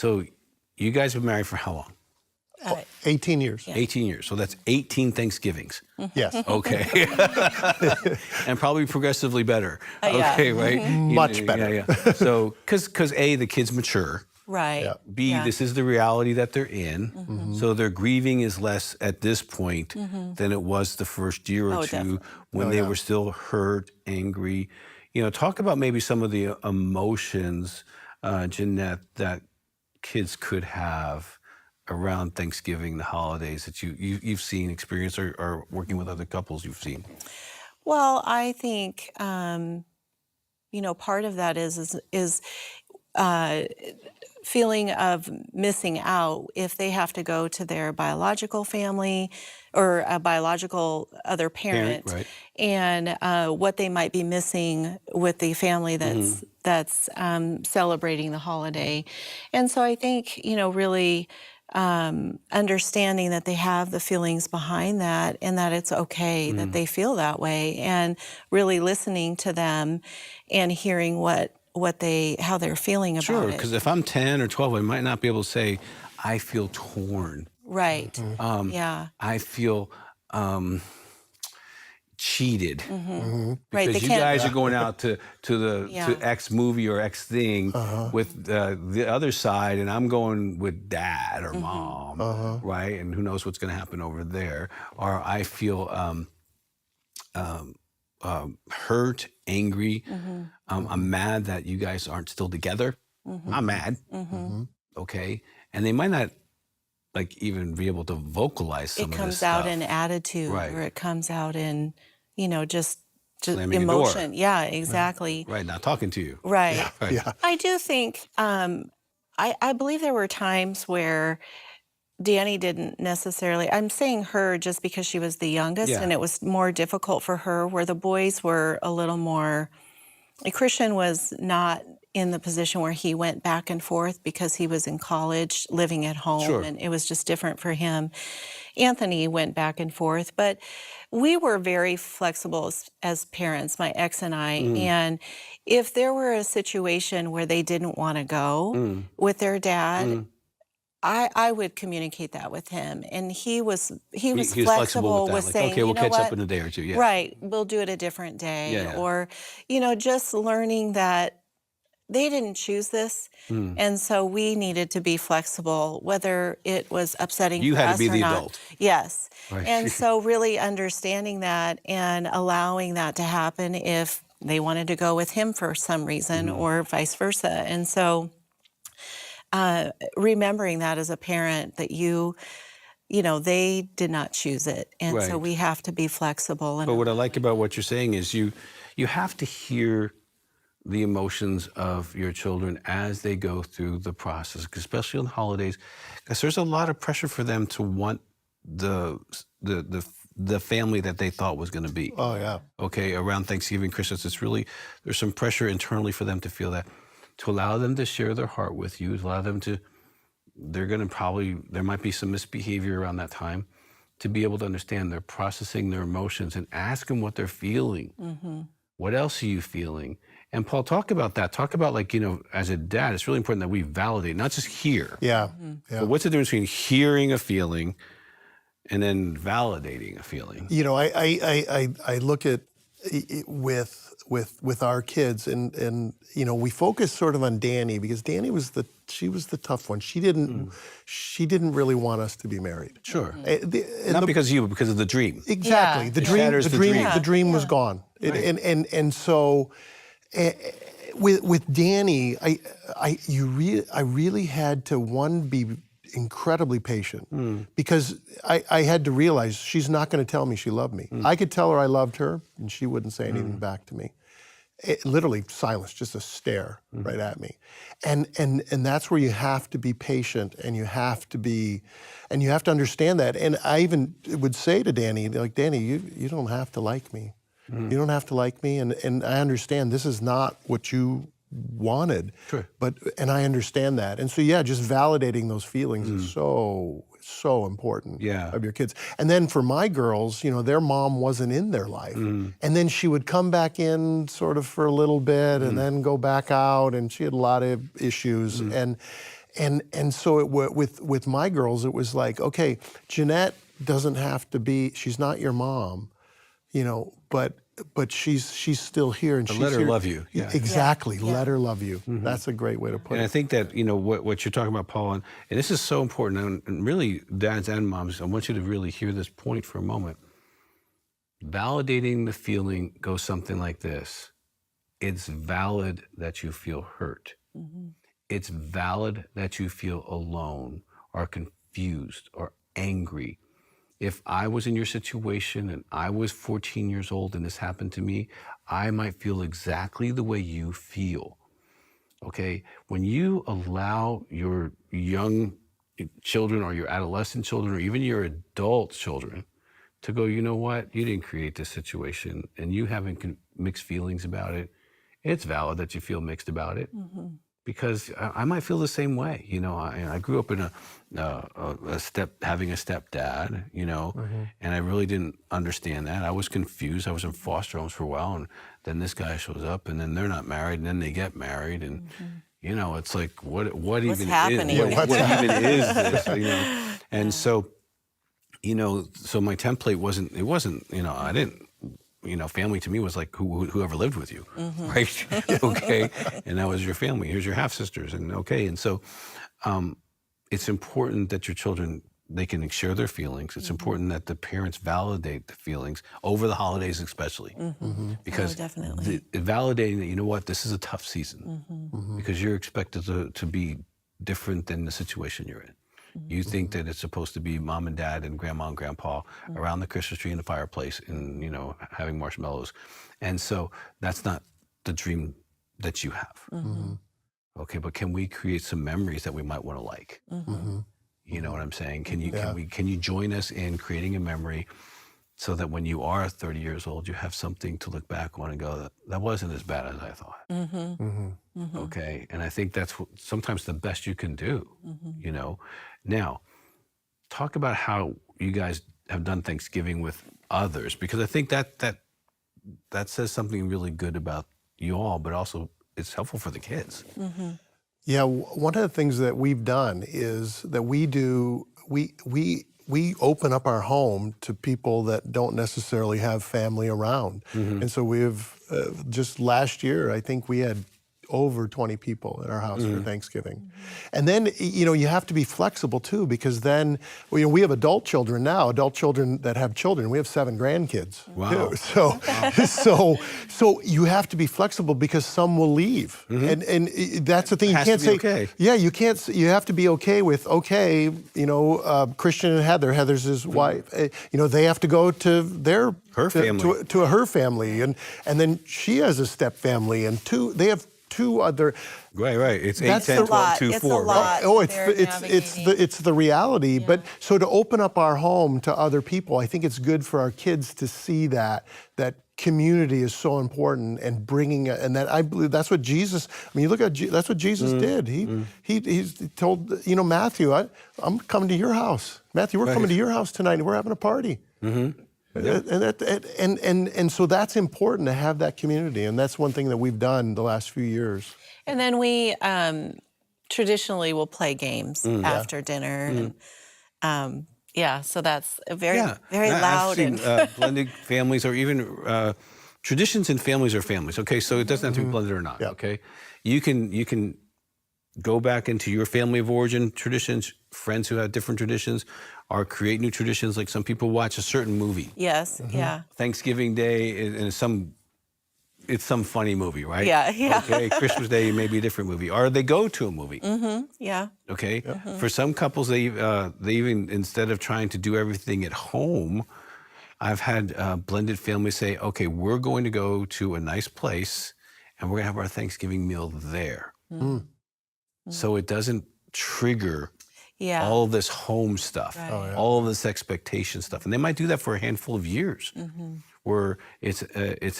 So you guys have been married for how long? 18 years. Yeah. 18 years. So that's 18 Thanksgivings. Yes. Okay. And probably progressively better. Yeah. Okay, right? Much better. Yeah. So, because A, the kids mature. Right. Yeah. B, this is the reality that they're in. So their grieving is less at this point than it was the first year or two definitely. when they were still hurt, angry. Talk about maybe some of the emotions, Jeanette, that kids could have around Thanksgiving, the holidays that you've seen, experienced, or working with other couples you've seen. Well, I think part of that is feeling of missing out if they have to go to their biological family or a biological other parent, Right. and what they might be missing with the family that's celebrating the holiday. And so I think, really understanding that they have the feelings behind that and that it's okay that they feel that way, and really listening to them and hearing how they're feeling about Sure, it. because if I'm 10 or 12, I might not be able to say, I feel torn. Right. Yeah. I feel cheated. Right. Because They you can't. guys are going out to X movie or X thing with the other side, and I'm going with dad or mom, right? And who knows what's going to happen over there. Or I feel hurt, angry. I'm mad that you guys aren't still together. I'm mad. Okay. And they might not even be able to vocalize some It of this comes stuff. out in attitude, Right. or it comes out in, just Slamming the door. emotion. Yeah, exactly. Right, not talking to you. Right. Right. Yeah. I do think, I believe there were times where Danny didn't necessarily, I'm saying her just because she was the youngest, Yeah. and it was more difficult for her, where the boys were a little more, Christian was not in the position where he went back and forth because he was in college, living at home, Sure. and it was just different for him. Anthony went back and forth, but we were very flexible as parents, my ex and I. And if there were a situation where they didn't want to go with their dad, I would communicate that with him, and he was He flexible with with that. saying, Okay, we'll you know catch what? up in a day or two. Yeah. Right, we'll do it a different day. Yeah. Or, just learning that they didn't choose this, and so we needed to be flexible, whether it was upsetting You for had to us be or the not. adult. Yes, Right. and so really understanding that and allowing that to happen if they wanted to go with him for some reason, or vice versa. And so remembering that as a parent, that they did not choose it, and so Right. we have to be flexible. And But what I like about what you're saying is you have to hear the emotions of your children as they go through the process, especially on the holidays, because there's a lot of pressure for them to want the family that they thought was going to be. Oh, yeah. Okay, around Thanksgiving, Christmas, there's some pressure internally for them to feel that, to allow them to share their heart with you, to allow them to, there might be some misbehavior around that time, to be able to understand they're processing their emotions and ask them what they're feeling. What else are you feeling? And Paul, talk about that. Talk about as a dad, it's really important that we validate, not just hear. Yeah. But what's the difference between hearing a feeling and then validating a feeling? I look at it with our kids, and we focus sort of on Danny, because Danny was the tough one. She didn't really want us to be married. Sure. Not because of you, but because of the dream. Exactly. Yeah. The It dream. shatters the dream. The dream was gone. Right. And so with Danny, I really had to be incredibly patient, because I had to realize she's not going to tell me she loved me. I could tell her I loved her, and she wouldn't say anything back to me. Literally silence, just a stare right at me. And that's where you have to be patient, and you have to understand that. And I even would say to Danny, Danny, you don't have to like me. You don't have to like me, and I understand this is not what you wanted. Sure. And I understand that. And so just validating those feelings is so important of your kids. And then for my girls, their mom wasn't in their life. And then she would come back in sort of for a little bit and then go back out, and she had a lot of issues. And so with my girls, it was like, okay, Jeanette doesn't have to be. She's not your mom, but she's still here, and she's let her here. love you. Yeah. Exactly. Yeah. Let her love you. That's a great way to put And I it. think that, what you're talking about, Paul, and this is so important, and really, dads and moms, I want you to really hear this point for a moment. Validating the feeling goes something like this. It's valid that you feel hurt. It's valid that you feel alone or confused or angry. If I was in your situation and I was 14 years old and this happened to me, I might feel exactly the way you feel. Okay? When you allow your young children or your adolescent children or even your adult children to go, you know what? You didn't create this situation and you haven't mixed feelings about it. It's valid that you feel mixed about it. Because I might feel the same way. I grew up in having a stepdad, and I really didn't understand that. I was confused. I was in foster homes for a while, and then this guy shows up, and then they're not married, and then they get married, and it's like, what even happening? is what even is this? And so, so my template wasn't. I didn't. Family to me was like whoever lived with you, right? Okay, and that was your family. Here's your half sisters, and okay, and so it's important that your children, they can share their feelings. It's important that the parents validate the feelings over the holidays, especially, because definitely. Validating that, you know what, this is a tough season, because you're expected to be different than the situation you're in. You think that it's supposed to be mom and dad and grandma and grandpa around the Christmas tree in the fireplace and, having marshmallows. And so that's not the dream that you have. Okay, but can we create some memories that we might want to like? You know what I'm saying? Can you join us in creating a memory so that when you are 30 years old, you have something to look back on and go, that wasn't as bad as I thought. Okay, and I think that's sometimes the best you can do, Now, talk about how you guys have done Thanksgiving with others, because I think that says something really good about you all, but also it's helpful for the kids. Yeah, one of the things that we've done is that we open up our home to people that don't necessarily have family around. And so we've, just last year, I think we had over 20 people at our house for Thanksgiving. And then, you have to be flexible too, because then, we have adult children now, adult children that have children. We have 7 grandkids. Wow. Too. So you have to be flexible because some will leave. And that's the thing. You Has can't to be say, okay. yeah, you can't, you have to be okay with, Christian and Heather's his wife, they have to go to Her family. to her family. And then she has a step family, and they have 2 other. Right. It's 8, That's 10, the 12, 2, It's a 4. lot. Oh, They're it's the reality. Yeah. But so to open up our home to other people, I think it's good for our kids to see that community is so important, and bringing and that, I believe that's what Jesus. I mean, you look at that's what Jesus did. He told Matthew, I'm coming to your house. Matthew, we're coming to your house tonight, and we're having a party. And so that's important to have that community, and that's one thing that we've done the last few years. And then we traditionally will play games after dinner. And, so that's very loud. I've seen blended families, or even traditions in families are families. Okay, so it doesn't have to be blended or not. Yeah. Okay, you can go back into your family of origin traditions, friends who have different traditions, or create new traditions. Like some people watch a certain movie. Yes, yeah. Thanksgiving Day, and it's some funny movie, right? Yeah. Okay, Christmas Day may be a different movie, or they go to a movie. Yeah. Okay, for some couples, they even, instead of trying to do everything at home, I've had blended families say, okay, we're going to go to a nice place, and we're gonna have our Thanksgiving meal there. So it doesn't trigger all of this home stuff, all of this expectation stuff. And they might do that for a handful of years, where it's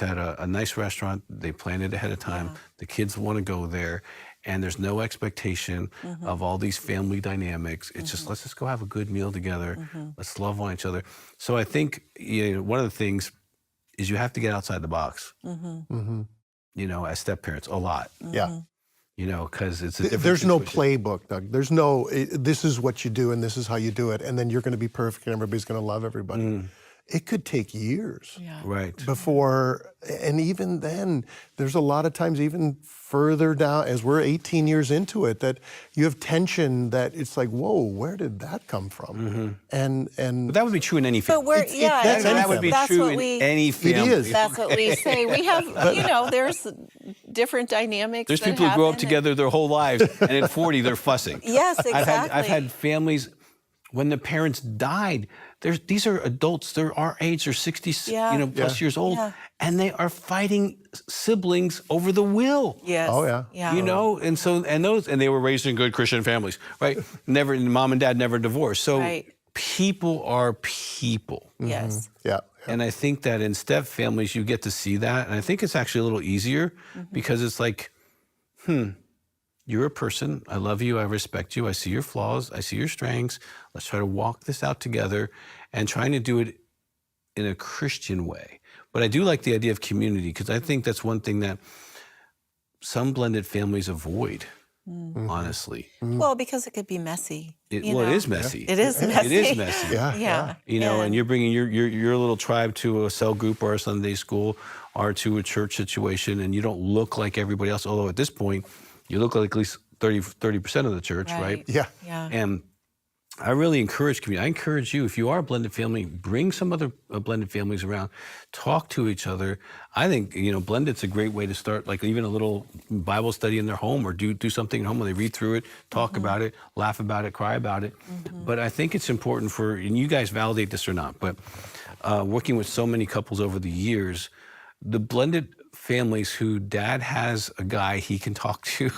at a nice restaurant, they planned it ahead of time, the kids want to go there, and there's no expectation of all these family dynamics. It's just, let's just go have a good meal together, let's love on each other. So I think one of the things is you have to get outside the box, as step parents, a lot. Yeah. you know, because it's a different There's no situation. playbook, Doug. There's no, this is what you do and this is how you do it, and then you're going to be perfect and everybody's going to love everybody. It could take years Yeah. Right. before, and even then, there's a lot of times, even further down, as we're 18 years into it, that you have tension that it's like, whoa, where did that come from? And But that would be true in any But family. we're, that's and any that would be that's true what in we, any family. is. That's what we say. We have, you know, there's different dynamics. There's that people who grow up happen, together their whole lives, and at 40 they're fussing. Yes, I've exactly. had families when the parents died. These are adults. They're our age. They're 60, Yeah. you know, plus years old, Yeah. and they are fighting siblings over the will. Yes. Oh, yeah. Yeah. You know, and they were raised in good Christian families, right? Mom and dad never divorced. So Right. people are people. Yes. yeah. And I think that in step families, you get to see that. And I think it's actually a little easier because it's like, you're a person. I love you. I respect you. I see your flaws. I see your strengths. Let's try to walk this out together and trying to do it in a Christian way. But I do like the idea of community because I think that's one thing that some blended families avoid, honestly. Well, because it could be messy. It you know. is messy. It is messy. It is messy. Yeah. Yeah. You know, and And- you're bringing your little tribe to a cell group or a Sunday school or to a church situation, and you don't look like everybody else. Although at this point, you look like at least 30% of the church, right? Yeah. Yeah. And I really encourage community. I encourage you, if you are a blended family, bring some other blended families around, talk to each other. I think, you know, blended's a great way to start, like even a little Bible study in their home or do something at home where they read through it, talk about it, laugh about it, cry about it. But I think it's important and you guys validate this or not, but working with so many couples over the years, the blended families who dad has a guy he can talk to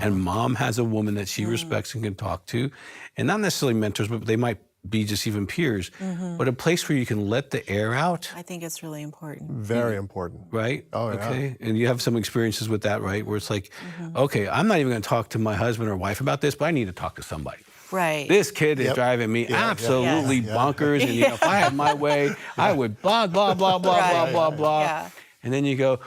and mom has a woman that she respects and can talk to, and not necessarily mentors, but they might be just even peers, but a place where you can let the air out, I think it's really important. Very important. right? Oh, yeah. Okay. And you have some experiences with that, right? Where it's like, okay, I'm not even going to talk to my husband or wife about this, but I need to talk to somebody. Right. This kid is Yep. driving me Yeah, absolutely yeah. bonkers, and you know, if I had my way, I would blah, blah, blah, blah, Right. blah, blah, blah. Yeah. And then you go,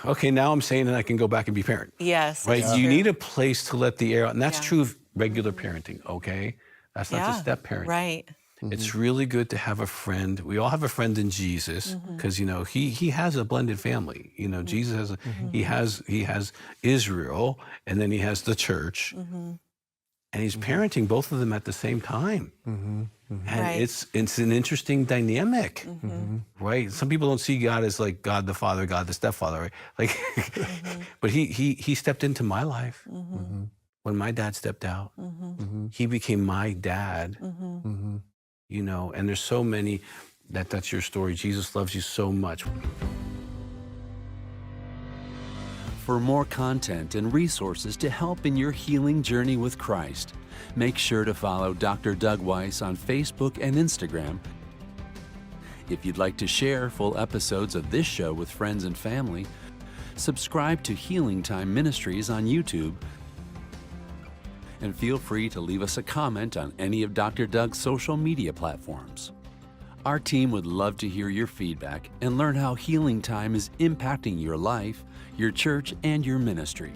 okay, now I'm saying that I can go back and be parent. Yes. Right? it's You true. need a place to let the air out. And that's Yeah. true of regular parenting, okay? That's not just step parenting. Right. It's really good to have a friend. We all have a friend in Jesus because, you know, he has a blended family. You know, Jesus has he has Israel, and then he has the church. And he's parenting both of them at the same time. And Right. it's an interesting dynamic, right? Some people don't see God as like God the Father, God the stepfather, right? Like, but he stepped into my life when my dad stepped out. He became my dad, you know. And there's so many that's your story. Jesus loves you so much. For more content and resources to help in your healing journey with Christ, make sure to follow Dr. Doug Weiss on Facebook and Instagram. If you'd like to share full episodes of this show with friends and family, subscribe to Healing Time Ministries on YouTube, and feel free to leave us a comment on any of Dr. Doug's social media platforms. Our team would love to hear your feedback and learn how Healing Time is impacting your life, your church, and your ministry.